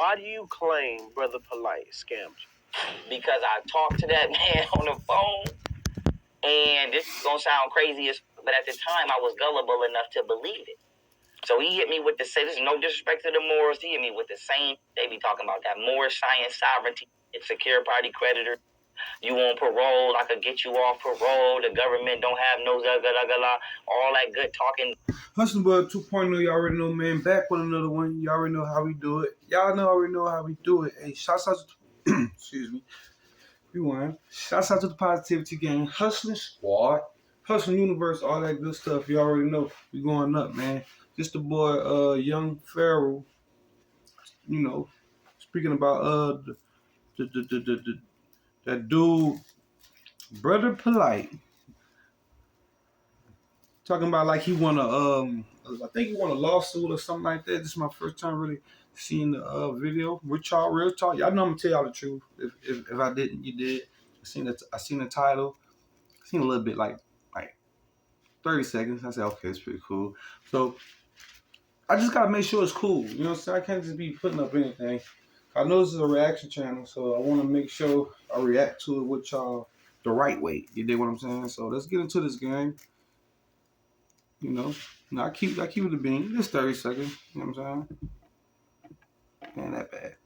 Why do you claim Brother Polight scammed you? Because I talked to that man on the phone, and this is gonna sound crazy, but at the time I was gullible enough to believe it. So he hit me with the same. There's no disrespect to the Moors. He hit me with the same. They be talking about that Moorish science, sovereignty, it's secure party creditor. You on parole? I could get you off parole. The government don't have no all that good talking. Hussleinbudent 2.0, you already know, man. Back with another one. You already know how we do it. Y'all already know how we do it. Hey, shouts out to excuse me. Rewind. Shouts out to the Positivity Gang, Hustling Squad, Hustling Universe, all that good stuff. You already know we going up, man. Just the boy, young Pharaoh. You know, speaking about that dude, Brother Polight, talking about like he won I think he won a lawsuit or something like that. This is my first time really seeing the video. Real talk. Y'all know I'm gonna tell y'all the truth. If I didn't, you did. I seen the title. I seen a little bit like 30 seconds. I said, okay, it's pretty cool. So I just gotta make sure it's cool. You know what I'm saying? I can't just be putting up anything. I know this is a reaction channel, so I want to make sure I react to it with y'all the right way. You dig what I'm saying? So let's get into this game. You know, I keep it a bean. Just 30 seconds. You know what I'm saying? Ain't that bad.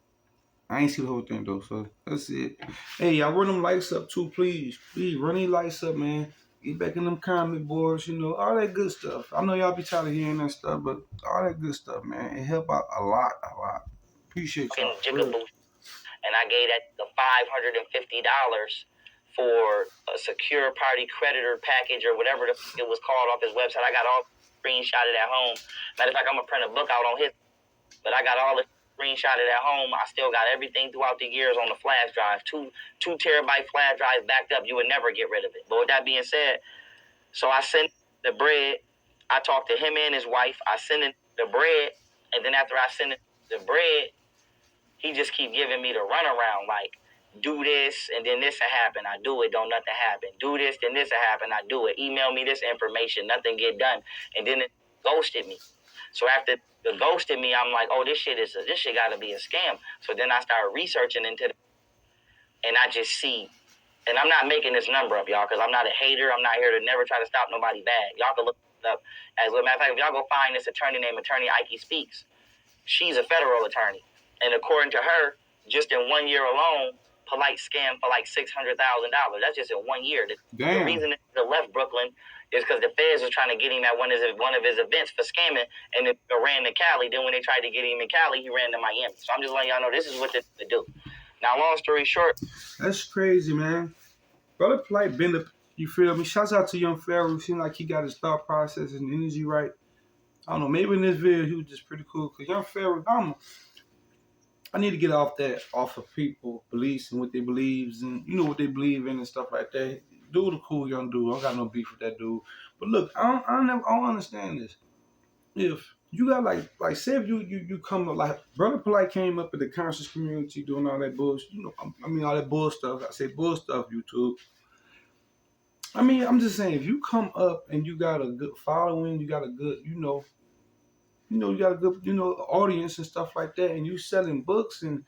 I ain't see the whole thing though, so that's it. Hey, y'all run them lights up too, please. Please run these lights up, man. Get back in them comment boards, you know, all that good stuff. I know y'all be tired of hearing that stuff, but all that good stuff, man. It help out a lot. Appreciate y'all. And I gave that the $550 for a secure party creditor package or whatever it was called off his website. I got all screenshotted at home. Matter of fact, I'm gonna print a book out on his, but I got all the screenshotted at home. I still got everything throughout the years on the flash drive. Two terabyte flash drives backed up. You would never get rid of it. But with that being said, so I sent the bread. I talked to him and his wife. I sent it the bread, and then after I sent it the bread, he just keep giving me the runaround, like, do this, and then this will happen. I do it, don't nothing happen. Do this, then this will happen. I do it. Email me this information, nothing get done. And then it ghosted me. So after the ghosted me, I'm like, oh, this shit got to be a scam. So then I started researching into it, and I just see, and I'm not making this number up, y'all, because I'm not a hater. I'm not here to never try to stop nobody bad. Y'all can look it up. As a matter of fact, if y'all go find this attorney named Attorney Ike Speaks, she's a federal attorney. And according to her, just in 1 year alone, Polight scammed for like $600,000. That's just in 1 year. The reason he left Brooklyn is because the feds was trying to get him at one of his events for scamming, and it ran to Cali. Then when they tried to get him in Cali, he ran to Miami. So I'm just letting y'all know this is what to do. Now, long story short, that's crazy, man. Brother Polight been the, you feel me? Shouts out to young Pharaoh. Seems like he got his thought process and energy right. I don't know. Maybe in this video he was just pretty cool. Cause young Pharaoh, I need to get off of people beliefs and what they believes and you know what they believe in and stuff like that. Dude, a cool young dude. I don't got no beef with that dude. But look, I don't understand this. If you got like say if you come up like Brother Polight came up in the conscious community doing all that bullshit, you know, I mean all that bull stuff. I say bull stuff, YouTube. I mean, I'm just saying if you come up and you got a good following, you got a good, you got a good, audience and stuff like that, and you selling books and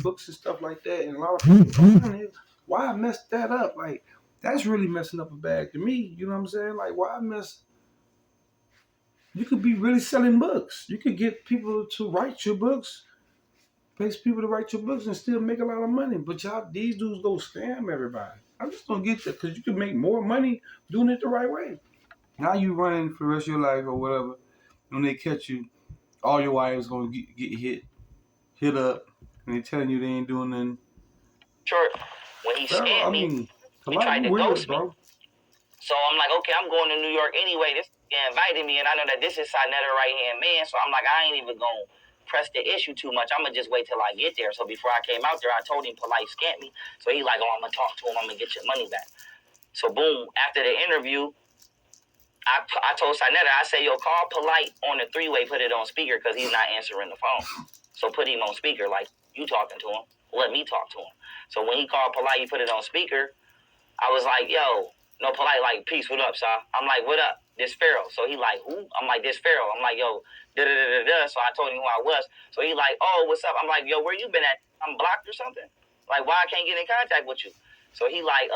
books and stuff like that, and a lot of people, why mess that up? Like, that's really messing up a bag to me. You know what I'm saying? Like, why mess? You could be really selling books. You could get people to write your books, pay people to write your books, and still make a lot of money. But these dudes go scam everybody. I just don't get that because you can make more money doing it the right way. Now you running for the rest of your life or whatever. When they catch you, all your wives gonna get hit up, and they telling you they ain't doing nothing. Sure, when he scammed me, he tried to ghost me. So I'm like, okay, I'm going to New York anyway. This guy invited me, and I know that this is Sinetta right-hand man, so I'm like, I ain't even going to press the issue too much. I'm going to just wait till I get there. So before I came out there, I told him Polight scammed me. So he like, oh, I'm going to talk to him. I'm going to get your money back. So boom, after the interview, I told Sinetta, I said, yo, call Polight on the three-way, put it on speaker because he's not answering the phone. So put him on speaker like you talking to him. Let me talk to him. So when he called Polight, he put it on speaker. I was like, yo, no, Polight, like, peace, what up, sir? I'm like, what up? this Pharaoh. So he like, who? I'm like, this Pharaoh. I'm like, yo, da-da-da-da-da. So I told him who I was. So he like, oh, what's up? I'm like, yo, where you been at? I'm blocked or something? Like, why I can't get in contact with you? So he like,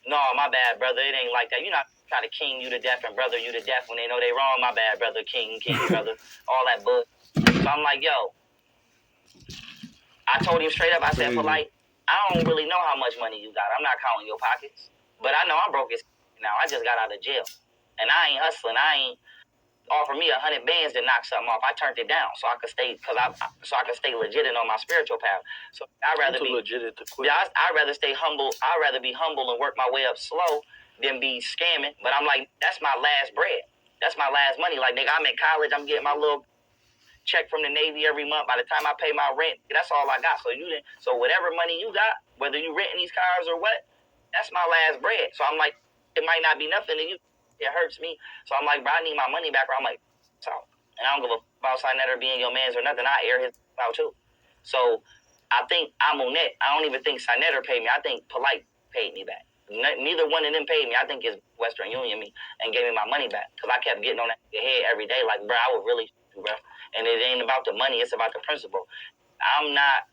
no, my bad, brother. It ain't like that. You're not trying to king you to death and brother you to death when they know they wrong. My bad, brother. King, brother. All that bull. So I'm like, yo. I told him straight up, I said, Polight, I don't really know how much money you got. I'm not counting your pockets. But I know I'm broke as now. I just got out of jail. And I ain't hustling. I ain't offer me 100 bands to knock something off. I turned it down so I could stay legit and on my spiritual path. So I'd rather be legit to quit. Yeah, I'd rather stay humble. I'd rather be humble and work my way up slow than be scamming. But I'm like, that's my last bread. That's my last money. Like, nigga, I'm in college. I'm getting my little check from the Navy every month. By the time I pay my rent, that's all I got. So whatever money you got, whether you renting these cars or what, that's my last bread. So I'm like, it might not be nothing to you. It hurts me. So I'm like, bro, I need my money back. Or I'm like, so, and I don't give a about Signetter being your man's or nothing. I air his out too. So I think I'm on net. I don't even think Signetter paid me. I think Polight paid me back. Neither one of them paid me. I think it's Western Union me and gave me my money back because I kept getting on that head every day. Like, bro, I would really, bro. And it ain't about the money. It's about the principle. I'm not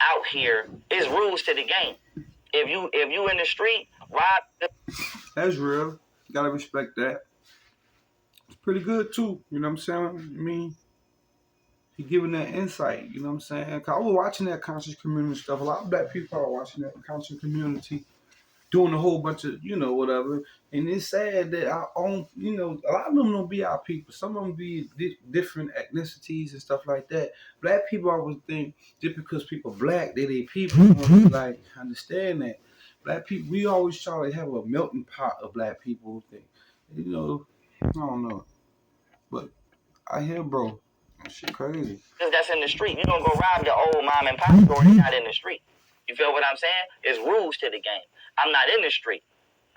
out here. It's rules to the game. If you in the street, rob. That's real. You gotta respect that. It's pretty good too. You know what I'm saying? I mean, he giving that insight. You know what I'm saying? Cause I was watching that conscious community stuff. A lot of black people are watching that conscious community, doing a whole bunch of, whatever. And it's sad that our own, a lot of them don't be our people. Some of them be different ethnicities and stuff like that. Black people always think just because people black, they people. Like, understand that. Black people, we always try to have a melting pot of black people. I don't know. But I hear, bro, that shit crazy. That's in the street. You don't go rob the old mom and pop store that's not in the street. You feel what I'm saying? It's rules to the game. I'm not in the street.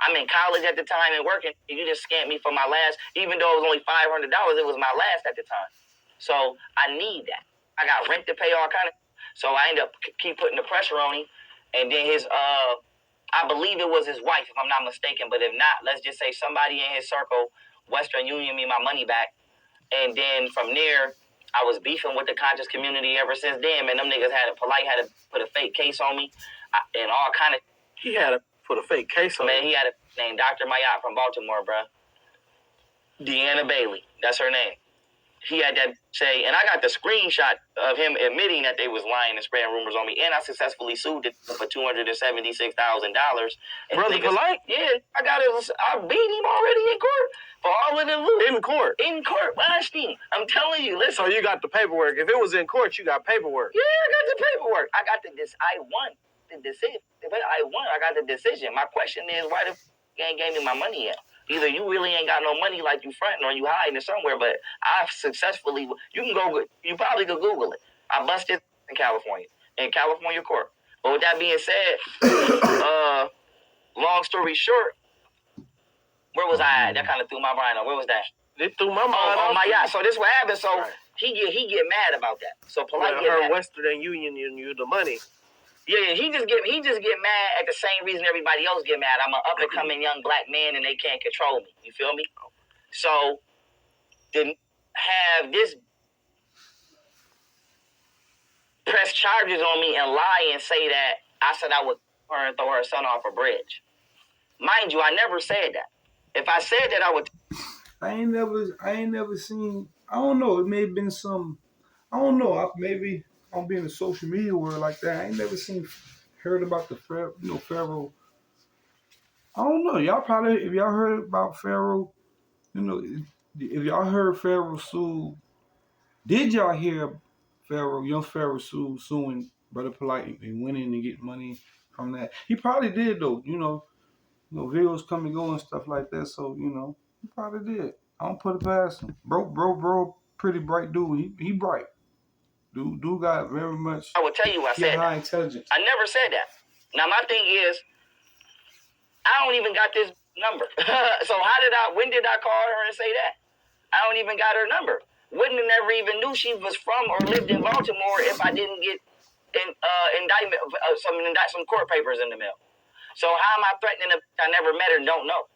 I'm in college at the time and working. You just scammed me for my last, even though it was only $500, it was my last at the time. So I need that. I got rent to pay, all kind of. So I end up keep putting the pressure on him. And then I believe it was his wife, if I'm not mistaken. But if not, let's just say somebody in his circle, Western Union me my money back. And then from there, I was beefing with the conscious community ever since then. Man, them niggas Polight had to put a fake case on me and all kind of. He had to put a fake case on me. Man, he had a name, Dr. Mayat from Baltimore, bro. Deanna Bailey, that's her name. He had that say, and I got the screenshot of him admitting that they was lying and spreading rumors on me, and I successfully sued it for $276,000. Brother Polight? Yeah, I beat him already in court for all of the loot. In court? In court, last thing. I'm telling you, listen. So you got the paperwork. If it was in court, you got paperwork. Yeah, I got the paperwork. I won the decision. I got the decision. My question is, why the you ain't gave me my money yet? Either you really ain't got no money like you fronting or you hiding it somewhere, but I successfully, you probably could Google it. I busted in California court. But with that being said, long story short, where was I at? That kind of threw my mind on. Where was that? It threw my mind on my yacht. So this what happened. So right. he get mad about that. So Polight get mad. Western Union you the money. Yeah, he just get mad at the same reason everybody else get mad. I'm an up and coming young black man and they can't control me. You feel me? So to have this press charges on me and lie and say that I said I would throw her son off a bridge. Mind you, I never said that. If I said that, I would. I ain't never seen. I don't know. It may have been some. I don't know. Maybe I'll be in the social media world like that. I ain't never heard about the Pharaoh. I don't know. Y'all probably, if y'all heard about Pharaoh, if y'all heard Pharaoh sue, did y'all hear young Pharaoh suing Brother Polight and winning and getting money from that? He probably did though. Videos come and go and stuff like that. So he probably did. I don't put it past him. Bro, pretty bright dude. He bright. Dude got very much. I will tell you, I said high intelligence. I never said that. Now my thing is, I don't even got this number. So when did I call her and say that? I don't even got her number. Wouldn't have never even knew she was from or lived in Baltimore if I didn't get indictment, some court papers in the mail. So how am I threatening I never met her, don't know?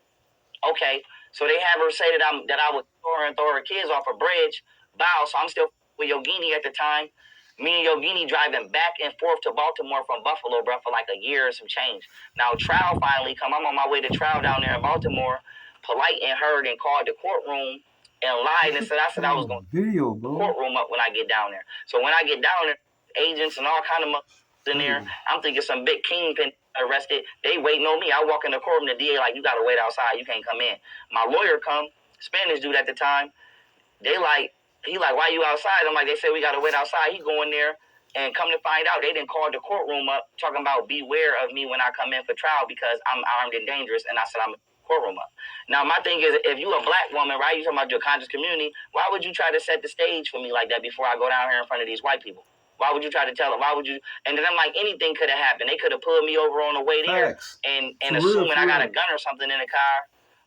Okay, So they have her say that I would throw her kids off a bridge. Bow. So I'm still with Yogini at the time. Me and Yogini driving back and forth to Baltimore from Buffalo, bro, for like a year or some change. Now trial finally come. I'm on my way to trial down there in Baltimore. Polight and heard and called the courtroom and lied and said I was going to video, the bro. courtroom up when I get down there. So when I get down there, agents and all kind of in there, I'm thinking some big kingpin arrested. They waiting on me. I walk in the courtroom, the DA like, you gotta wait outside. You can't come in. My lawyer come, Spanish dude at the time. He like, why you outside? I'm like, they said we gotta wait outside. He go in there and come to find out, they didn't call the courtroom up talking about beware of me when I come in for trial because I'm armed and dangerous. And I said, I'm in the courtroom up. Now, my thing is, if you a black woman, right, you talking about your conscious community, why would you try to set the stage for me like that before I go down here in front of these white people? Why would you try to tell them? Why would you? And then I'm like, anything could have happened. They could have pulled me over on the way there and assuming I got a gun or something in the car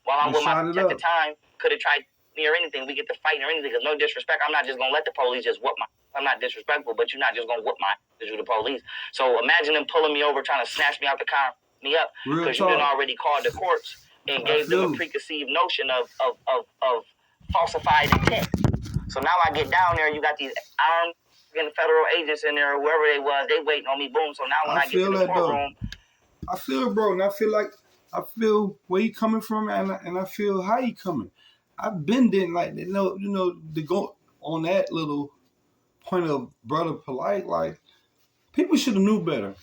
while I'm with my at the time, could have tried me or anything. We get to fighting or anything because no disrespect. I'm not just going to let the police just whoop my. I'm not disrespectful, but you're not just going to whoop my because you're the police. So imagine them pulling me over, trying to snatch me out the car, me up, because you done already called the courts and gave them a preconceived notion of falsified intent. So now I get down there, you got these armed federal agents in there, or whoever they was, they waiting on me, boom. So now when I get to the courtroom. I feel, bro, and I feel where he coming from, and I feel how he coming. I've been there, like, you know, to go on that little point of brother Polight, like, people should have knew better.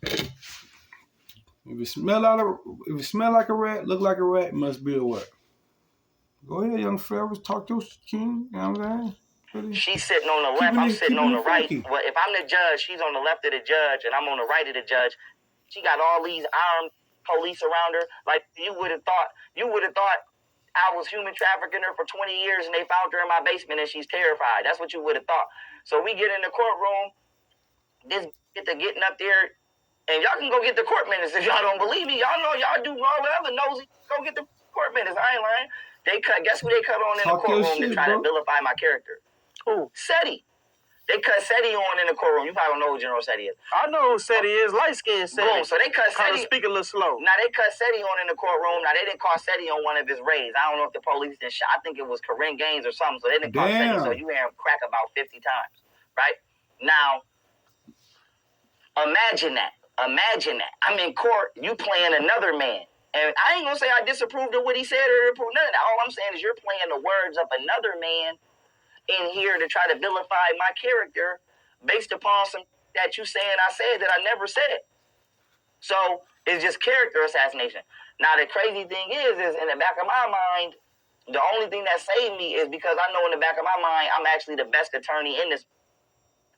If it smell like a rat, look like a rat, it must be a what? Go ahead, young Pharaoh, talk to us, King. You know what I'm saying? She's sitting on the left, I'm sitting on the right. Well, if I'm the judge, she's on the left of the judge, and I'm on the right of the judge. She got all these armed police around her. Like, you would have thought I was human trafficking her for 20 years and they found her in my basement and she's terrified. That's what you would have thought. So we get in the courtroom, this getting up there, and y'all can go get the court minutes if y'all don't believe me. Y'all know y'all do all the other nosy. Go get the court minutes. I ain't lying. They cut. Guess who they cut on in the courtroom to try to vilify my character? Who? Seti. They cut Seti on in the courtroom. You probably don't know who General Seti is. I know who Seti is. Light-skinned Seti. Boom. So they cut Seti. Speak a little slow. Now they cut Seti on in the courtroom. Now they didn't call Seti on one of his raids. I don't know if the police didn't shot. I think it was Corinne Gaines or something. So they didn't call Seti. So you hear him crack about 50 times, right? Now, imagine that. I'm in court. You playing another man. And I ain't gonna say I disapproved of what he said or approved none of that. All I'm saying is you're playing the words of another man in here to try to vilify my character based upon some that you saying I said that I never said. So it's just character assassination. Now the crazy thing is in the back of my mind, the only thing that saved me is because I know in the back of my mind I'm actually the best attorney in this.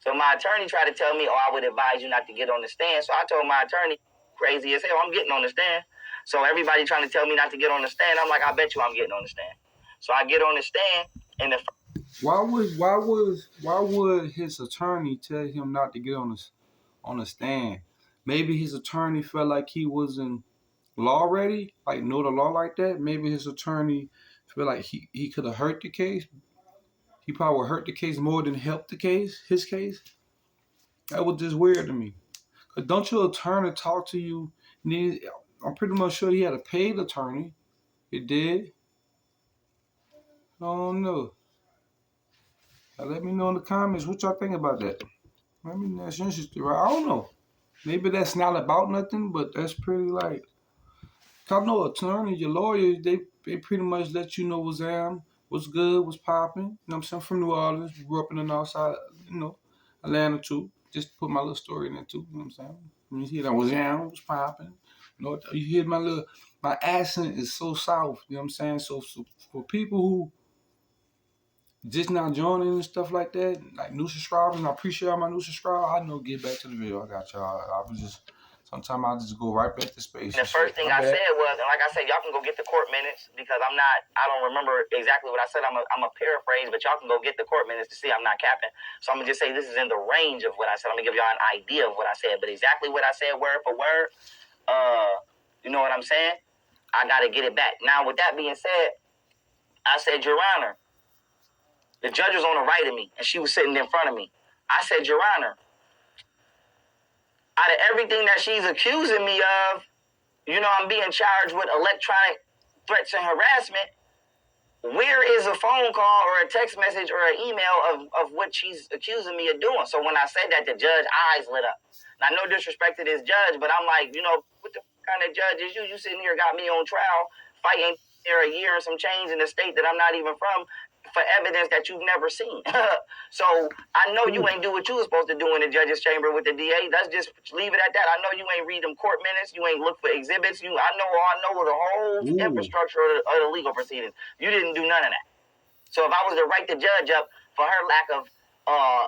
So my attorney tried to tell me, I would advise you not to get on the stand. So I told my attorney, crazy as hell, I'm getting on the stand. So everybody trying to tell me not to get on the stand, I'm like, I bet you I'm getting on the stand. So I get on the stand, and why would his attorney tell him not to get on the stand? Maybe his attorney felt like he wasn't law ready, like know the law like that. Maybe his attorney felt like he could have hurt the case. He probably would hurt the case more than help the case, his case. That was just weird to me. Cause don't your attorney talk to you? I'm pretty much sure he had a paid attorney. He did. I don't know. Now let me know in the comments what y'all think about that. I mean, that's interesting, right? I don't know. Maybe that's not about nothing, but that's pretty like. Cause I know attorneys, your lawyers, they pretty much let you know what's good, what's popping. You know what I'm saying? From New Orleans, grew up in the north side, Atlanta too. Just put my little story in there too. You know what I'm saying? When you hear that what's popping. You hear my accent is so south. You know what I'm saying? So for people who just now joining and stuff like that, like new subscribers, and I appreciate all my new subscribers. I know get back to the video. I got y'all. Sometimes I just go right back to space. The first thing I said was, and like I said, y'all can go get the court minutes because I don't remember exactly what I said. I'm a paraphrase, but y'all can go get the court minutes to see I'm not capping. So I'm going to just say this is in the range of what I said. I'm going to give y'all an idea of what I said, but exactly what I said word for word, you know what I'm saying? I got to get it back. Now, with that being said, I said, Your Honor, the judge was on the right of me, and she was sitting in front of me. I said, Your Honor, out of everything that she's accusing me of, I'm being charged with electronic threats and harassment, where is a phone call or a text message or an email of what she's accusing me of doing? So when I said that, the judge eyes lit up. Now, no disrespect to this judge, but I'm like, what the kind of judge is you? You sitting here got me on trial, fighting here a year and some change in a state that I'm not even from for evidence that you've never seen. So I know you ain't do what you were supposed to do in the judge's chamber with the DA. Let's just leave it at that. I know you ain't read them court minutes. You ain't look for exhibits. I know the whole infrastructure of the legal proceedings. You didn't do none of that. So if I was to write the judge up for her lack of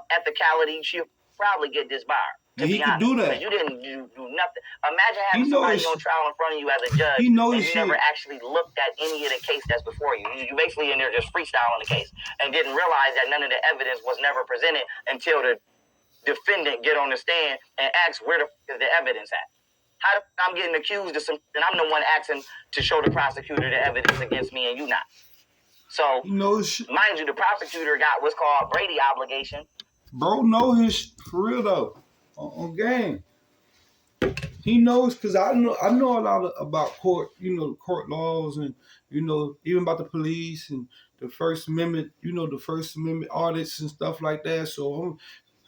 ethicality, she'll probably get disbarred. And he could do that. You didn't do nothing. Imagine having somebody on trial in front of you as a judge, and you never actually looked at any of the case that's before you. You basically in there just freestyling the case and didn't realize that none of the evidence was never presented until the defendant get on the stand and ask where the f- is the evidence at. How the f- I'm getting accused of something, and I'm the one asking to show the prosecutor the evidence against me and you not. So, mind you, the prosecutor got what's called Brady obligation. Bro know his for real though. On game. He knows because I know a lot about court, court laws and even about the police and the First Amendment, the First Amendment audits and stuff like that. So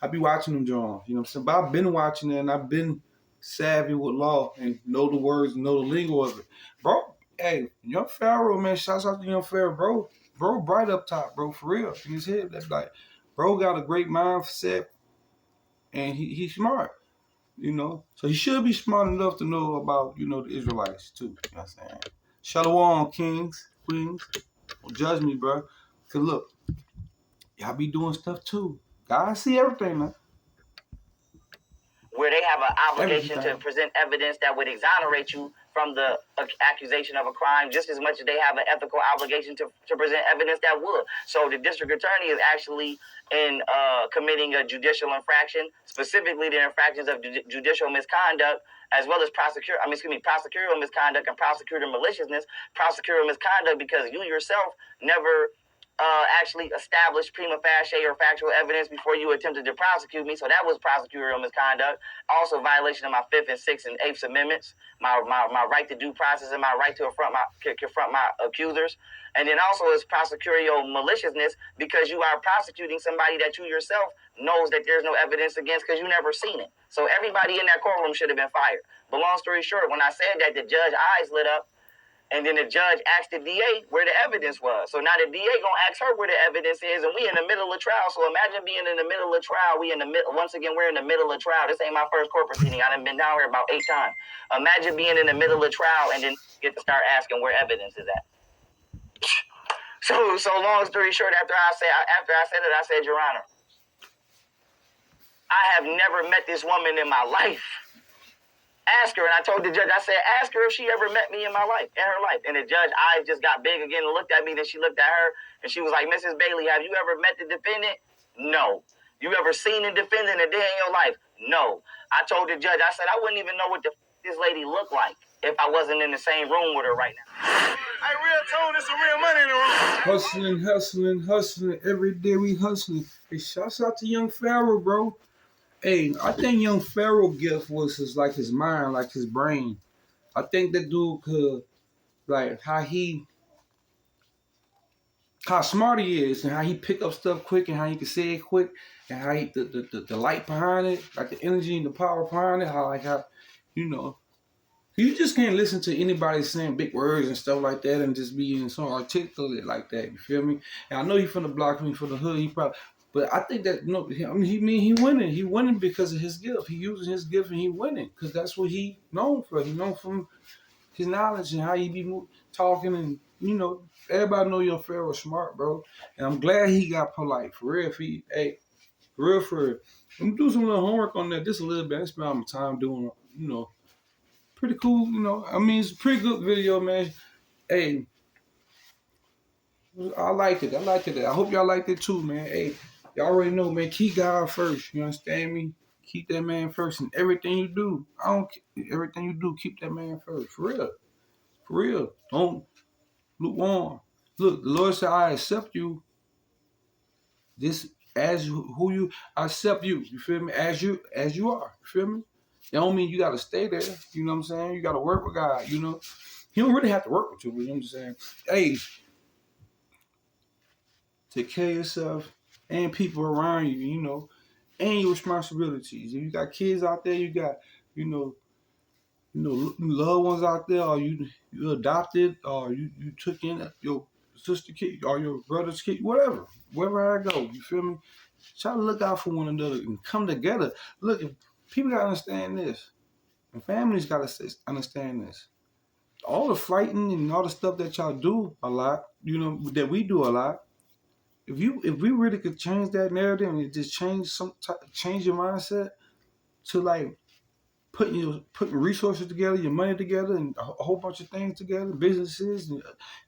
I be watching them, John. You know what I'm saying? But I've been watching it and I've been savvy with law and know the words and know the lingo of it. Bro, hey, young Pharaoh, man, shouts out to young Pharaoh, bro. Bro, bright up top, bro, for real. In his head, that's like, bro got a great mindset and he's smart. So he should be smart enough to know about, the Israelites too. You know what I'm saying? Shalom, kings, queens. Don't judge me, bro. Cause look, y'all be doing stuff too. God see everything, man. Where they have an obligation to present evidence that would exonerate you from the accusation of a crime just as much as they have an ethical obligation to present evidence that would. So the district attorney is actually committing a judicial infraction, specifically the infractions of judicial misconduct, as well as prosecutorial misconduct and prosecutor maliciousness. Prosecutorial misconduct because you yourself never actually established prima facie or factual evidence before you attempted to prosecute me. So that was prosecutorial misconduct. Also violation of my 5th and 6th and 8th Amendments, my right to due process and my right to confront my accusers. And then also is prosecutorial maliciousness because you are prosecuting somebody that you yourself knows that there's no evidence against because you never seen it. So everybody in that courtroom should have been fired. But long story short, when I said that, the judge's eyes lit up. And then the judge asked the DA where the evidence was. So now the DA gonna ask her where the evidence is, and we in the middle of trial. So imagine being in the middle of trial. We're in the middle of trial. This ain't my first court proceeding. I done been down here about 8 times. Imagine being in the middle of trial and then get to start asking where evidence is at. So long story short, after I said it, I said, Your Honor, I have never met this woman in my life. Ask her, and I told the judge, I said, ask her if she ever met me in her life. And the judge's eyes just got big again and looked at me. Then she looked at her, and she was like, Mrs. Bailey, have you ever met the defendant? No. You ever seen the defendant a day in your life? No. I told the judge, I said, I wouldn't even know what this lady looked like if I wasn't in the same room with her right now. Hey, real tone, there's some real money in the room. Hustling. Every day we hustling. Hey, shouts out to young Pharaoh, bro. Hey, I think young Pharaoh gift was his mind, like his brain. I think that dude could, like, how smart he is and how he pick up stuff quick and how he can say it quick and how the light behind it, like the energy and the power behind it, you just can't listen to anybody saying big words and stuff like that and just being so articulate like that, you feel me? And I know he from the block, from the hood, but I think that, he winning. He winning because of his gift. He using his gift and he winning because that's what he known for. He known from his knowledge and how he be talking and, everybody know your Pharaoh smart, bro. And I'm glad he got Polight. For real, for real. I'm do some little homework on that just a little bit. I spent my time doing, pretty cool, it's a pretty good video, man. Hey, I liked it. I hope y'all liked it too, man. Hey, y'all already know, man. Keep God first. You understand me? Keep that man first in everything you do. Everything you do, keep that man first. For real. Don't lukewarm. Look, the Lord said, I accept you. This as who you I accept you. You feel me? As you are. You feel me? That don't mean you gotta stay there. You know what I'm saying? You gotta work with God. He don't really have to work with you, but I'm just saying, hey, take care of yourself and people around you, you know, and your responsibilities. If you got kids out there, you got, you know, loved ones out there, or you adopted, or you took in your sister kid or your brother's kid, whatever, wherever I go, you feel me? Try to look out for one another and come together. Look, people gotta understand this, and families gotta understand this. All the fighting and all the stuff that y'all do a lot, you know, that we do a lot. If we really could change that narrative and just change your mindset to like putting resources together, your money together, and a whole bunch of things together, businesses,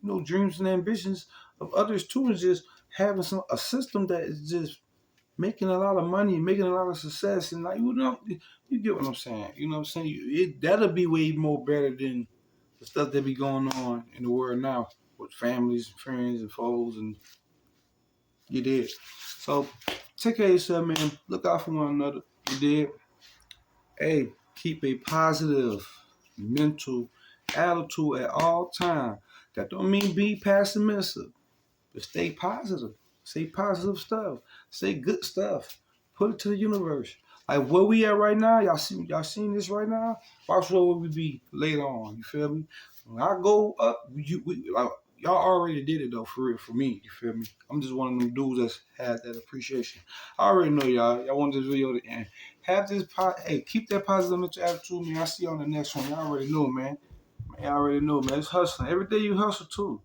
and dreams and ambitions of others too, is just having a system that is just making a lot of money, making a lot of success, and like you get what I'm saying. You know what I'm saying? That'll be way more better than the stuff that be going on in the world now with families, friends, and foes, and you did. So take care of yourself, man. Look out for one another. You did. Hey, keep a positive mental attitude at all times. That don't mean be pessimistic, but stay positive. Say positive stuff. Say good stuff. Put it to the universe. Like where we at right now, y'all seen this right now? Watch where we be later on. You feel me? When I go up, y'all already did it though, for real, for me. You feel me? I'm just one of them dudes that's had that appreciation. I already know y'all. Y'all want this video to end. Have this hey, keep that positive mental attitude, man. I see you on the next one. Y'all already know, man. Y'all already know, man. It's hustling. Every day you hustle too.